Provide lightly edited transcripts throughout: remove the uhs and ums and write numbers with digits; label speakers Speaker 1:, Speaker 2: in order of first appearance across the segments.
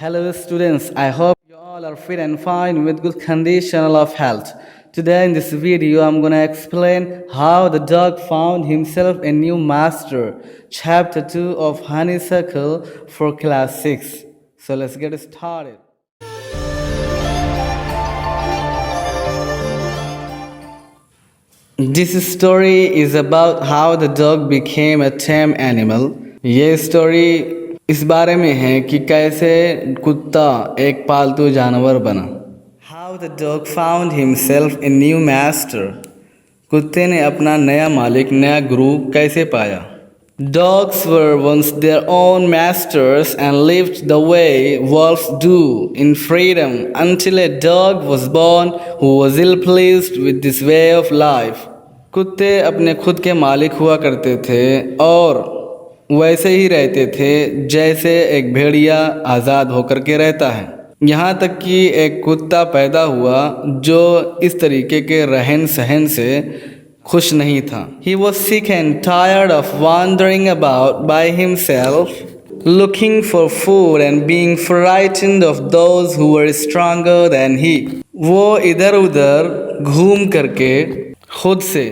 Speaker 1: Hello students, I hope you all are fit and fine with good condition of health. Today in this video I'm gonna explain how the dog found himself a new master. Chapter 2 of Honeysuckle for class 6. So let's get started. This story is about how the dog became a tame animal. ये story इस बारे में है कि कैसे कुत्ता एक पालतू जानवर बना. How the dog found himself a new master. कुत्ते ने अपना नया मालिक, नया गुरु कैसे पाया. Dogs were once their own masters and lived the way wolves do, in freedom, until a dog was born who was ill-pleased with this way of life. कुत्ते अपने खुद के मालिक हुआ करते थे और वैसे ही रहते थे जैसे एक भेड़िया आज़ाद होकर के रहता है. यहाँ तक कि एक कुत्ता पैदा हुआ जो इस तरीके के रहन सहन से खुश नहीं था. He was sick and tired of wandering about by himself, looking for food and being frightened of those who were stronger than he. वो इधर उधर घूम करके खुद से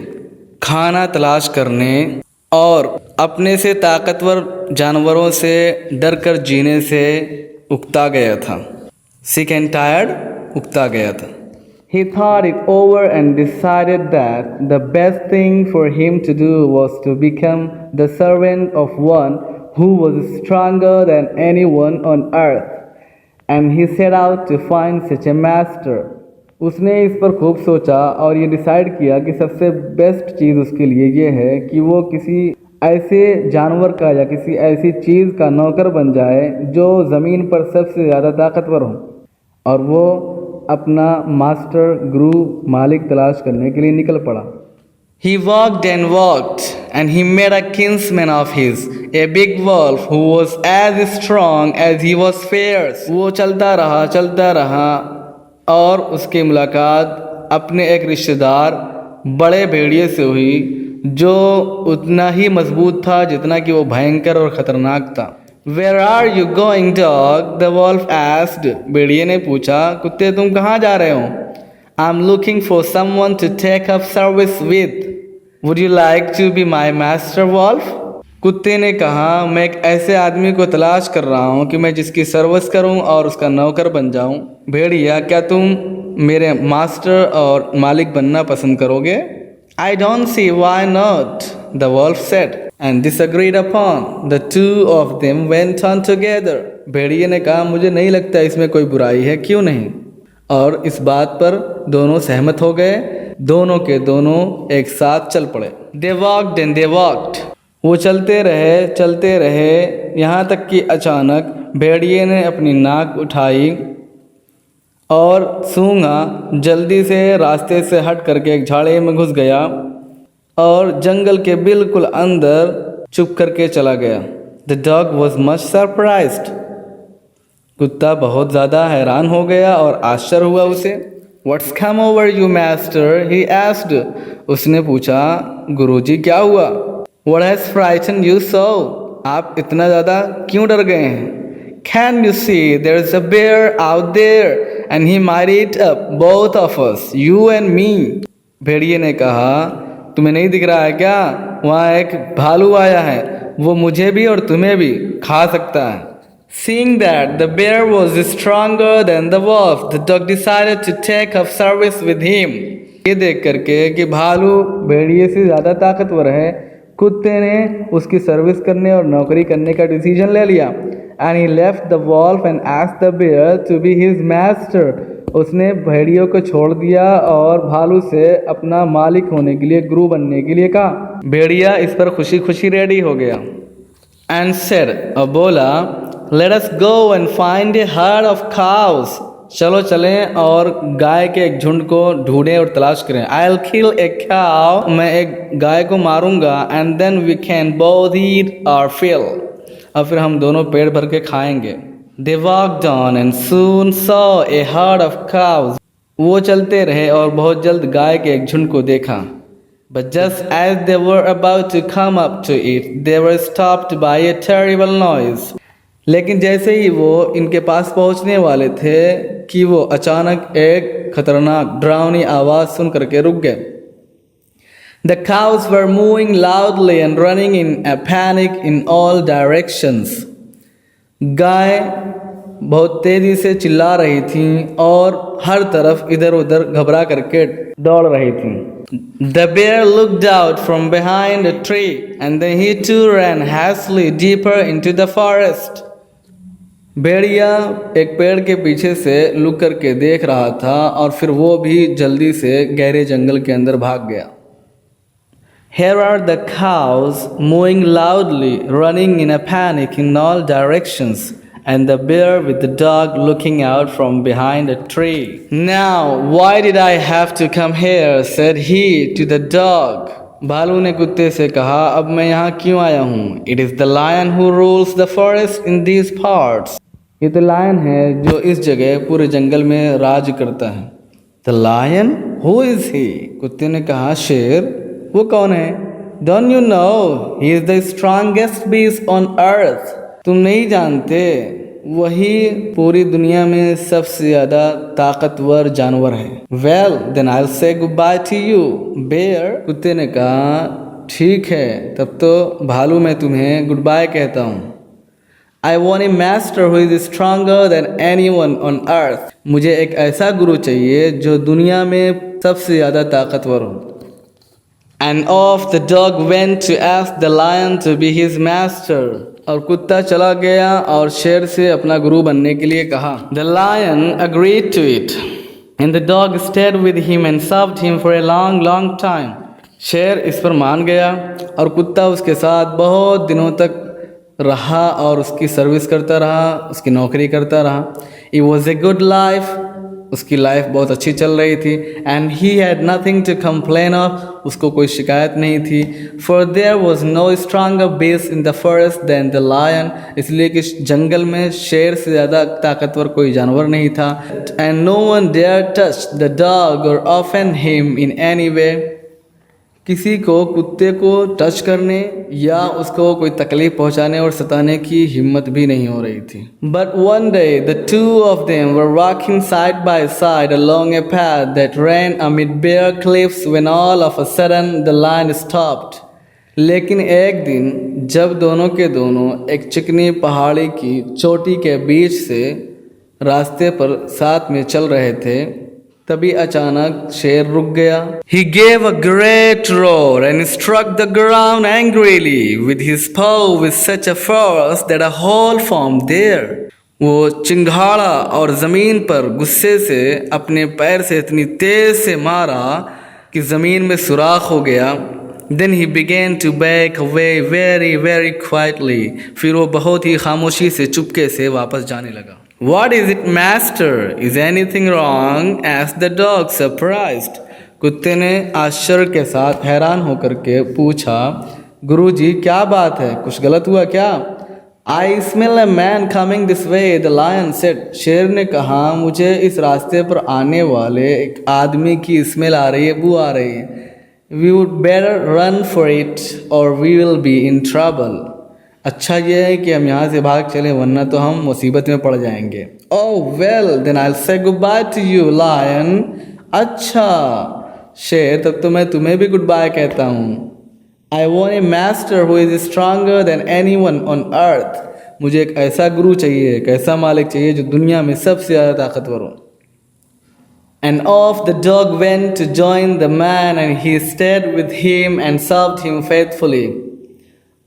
Speaker 1: खाना तलाश करने और अपने से ताकतवर जानवरों से डर कर जीने से उकता गया था. Sick and tired, उकता गया था. He thought it over and decided that the best thing for him to do was to become the servant of one who was stronger than anyone on earth. And he set out to find such a master. उसने इस पर खूब सोचा और ये decide किया कि सबसे बेस्ट चीज़ उसके लिए ये है कि वो किसी ऐसे जानवर का या किसी ऐसी चीज़ का नौकर बन जाए जो ज़मीन पर सबसे ज़्यादा ताकतवर हो, और वो अपना मास्टर, गुरु, मालिक तलाश करने के लिए निकल पड़ा. He walked and walked and he met a kinsman of his, a big wolf who was as strong as he was fierce. वो चलता रहा और उसकी मुलाकात अपने एक रिश्तेदार बड़े भेड़िए से हुई जो उतना ही मजबूत था जितना कि वो भयंकर और ख़तरनाक था. Where are you going, dog? The wolf asked. भेड़िए ने पूछा, कुत्ते तुम कहाँ जा रहे हो? I'm looking for someone to take up service with. Would you like to be my master, wolf? कुत्ते ने कहा, मैं एक ऐसे आदमी को तलाश कर रहा हूँ कि मैं जिसकी सर्विस करूँ और उसका नौकर बन जाऊँ. भेड़िया, क्या तुम मेरे मास्टर और मालिक बनना पसंद करोगे? I don't see why not, the wolf said, and this agreed upon. The two of them went on together. भेड़िए ने कहा, मुझे नहीं लगता इसमें कोई बुराई है, क्यों नहीं? और इस बात पर दोनों सहमत हो गए. दोनों के दोनों एक साथ चल पड़े. They walked and they walked. वो चलते रहे यहाँ तक कि अचानक भेड़िए ने अपनी नाक उठाई और सूंघा, जल्दी से रास्ते से हट करके एक झाड़ी में घुस गया और जंगल के बिल्कुल अंदर चुप करके चला गया. The dog was much surprised. कुत्ता बहुत ज़्यादा हैरान हो गया और आश्चर्य हुआ उसे. What's come over you, master? He asked. उसने पूछा, गुरुजी क्या हुआ? What has frightened you so? आप इतना ज़्यादा क्यों डर गए हैं? Can you see there's a bear out there and he might eat up both of us, you and me. भेड़िए ने कहा, तुम्हें नहीं दिख रहा है क्या? वहाँ एक भालू आया है, वो मुझे भी और तुम्हें भी खा सकता है. Seeing that the bear was stronger than the wolf, the dog decided to take up service with him. ये देख करके कि भालू भेड़िए से ज़्यादा ताकतवर है, कुत्ते ने उसकी सर्विस करने और नौकरी करने का डिसीजन ले लिया. And he left the wolf and asked the bear to be his master. उसने भेड़ियों को छोड़ दिया और भालू से अपना मालिक होने के लिए, गुरु बनने के लिए कहा. भेड़िया इस पर खुशी खुशी रेडी हो गया. And said, और बोला, let us go and find a herd of cows. चलो चलें और गाय के एक झुंड को ढूंढें और तलाश करें. I'll kill a cow. मैं एक गाय को मारूंगा. And then we can both eat our fill. और फिर हम दोनों पेट भर के खाएंगे. They walked on and soon saw a herd of cows. वो चलते रहे और बहुत जल्द गाय के एक झुंड को देखा. But just as they were about to come up to it, they were stopped by a terrible noise. लेकिन जैसे ही वो इनके पास पहुंचने वाले थे कि वो अचानक एक खतरनाक डरावनी आवाज सुन करके रुक गए। The cows were moving loudly and running in a panic in all directions. गाय बहुत तेजी से चिल्ला रही थीं और हर तरफ इधर उधर घबरा करके दौड़ रही थीं। The bear looked out from behind a tree and then he too ran hastily deeper into the forest. भेड़िया एक पेड़ के पीछे से लुक करके देख रहा था और फिर वो भी जल्दी से गहरे जंगल के अंदर भाग गया। Here are the cows mooing loudly, running in a panic in all directions, and the bear with the dog looking out from behind a tree. Now, why did I have to come here? Said he to the dog. भालू ने कुत्ते से कहा, अब मैं यहाँ क्यों आया हूँ? It is the lion who rules the forest in these parts. ये तो लायन है जो इस जगह पूरे जंगल में राज करता है। The lion? Who is he? कुत्ते ने कहा, शेर, वो कौन है? Don't you know? He is the strongest beast on earth. तुम नहीं जानते, वही पूरी दुनिया में सबसे ज़्यादा ताकतवर जानवर है। Well, then I'll say goodbye to you, bear. कुत्ते ने कहा, ठीक है, तब तो भालू मैं तुम्हें गुड बाय कहता हूँ। I want a master who is stronger than anyone on earth. मुझे एक ऐसा गुरु चाहिए जो दुनिया में सबसे ज़्यादा ताकतवर हो। And off the dog went to ask the lion to be his master. और कुत्ता चला गया और शेर से अपना गुरु बनने के लिए कहा। The lion agreed to it, and the dog stayed with him and served him for a long, long time. शेर इस पर मान गया और कुत्ता उसके साथ बहुत दिनों तक रहा और उसकी सर्विस करता रहा, उसकी नौकरी करता रहा। It was a good life. उसकी लाइफ बहुत अच्छी चल रही थी। And he had nothing to complain of, उसको कोई शिकायत नहीं थी। For there was no stronger beast in the forest than the lion, इसलिए कि जंगल में शेर से ज़्यादा ताकतवर कोई जानवर नहीं था। And no one dare touch the dog और offend him in any way, किसी को कुत्ते को टच करने या उसको कोई तकलीफ पहुंचाने और सताने की हिम्मत भी नहीं हो रही थी। But one day the two of them were walking side by side along A path that ran amid bare cliffs when all of a sudden the lion stopped. लेकिन एक दिन जब दोनों के दोनों एक चिकनी पहाड़ी की चोटी के बीच से रास्ते पर साथ में चल रहे थे, तभी अचानक शेर रुक गया। He gave a great roar and struck the ground angrily with his paw with such a force that a hole formed there. वो चिंघाड़ा और जमीन पर गुस्से से अपने पैर से इतनी तेज से मारा कि जमीन में सुराख हो गया। Then he began to back away very very quietly. फिर वो बहुत ही खामोशी से चुपके से वापस जाने लगा। What is it, master? Is anything wrong? asked the dog, surprised. कुत्ते ने आश्चर्य के साथ हैरान होकर के पूछा, गुरुजी क्या बात है, कुछ गलत हुआ क्या? I smell a man coming this way, the lion said. शेर ने कहा, मुझे इस रास्ते पर आने वाले एक आदमी की स्मेल आ रही है, बू आ रही है। We would better run for it or we will be in trouble. अच्छा ये है कि हम यहाँ से भाग चले, वरना तो हम मुसीबत में पड़ जाएंगे। Oh well, then I'll say goodbye to you, lion. अच्छा शेर, तब तो मैं तुम्हें भी गुड बाय कहता हूँ। I want a master who is stronger than anyone on earth. मुझे एक ऐसा गुरु चाहिए, एक ऐसा मालिक चाहिए जो दुनिया में सबसे ज़्यादा ताकतवर हो। And off the dog went to join the man and he stayed with him and served him faithfully.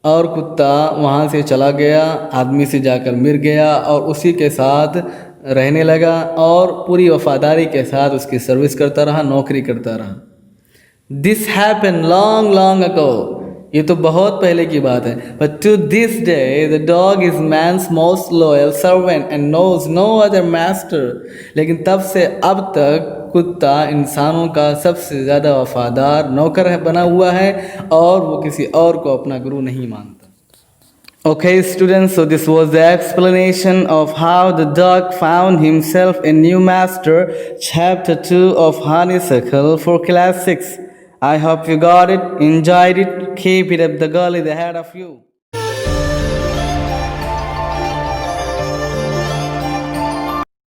Speaker 1: और कुत्ता वहाँ से चला गया, आदमी से जाकर मिल गया और उसी के साथ रहने लगा और पूरी वफादारी के साथ उसकी सर्विस करता रहा, नौकरी करता रहा। This happened long long ago. ये तो बहुत पहले की बात है। But to this day the dog is man's most loyal servant and knows no other master. लेकिन तब से अब तक कुत्ता इंसानों का सबसे ज़्यादा वफादार नौकर बना हुआ है और वो किसी और को अपना गुरु नहीं मानता। Okay students, so this was the explanation of how the dog found himself a new master, chapter 2 of Honeysuckle for class 6. I hope you got it, enjoyed it, keep it up the gully ahead of you.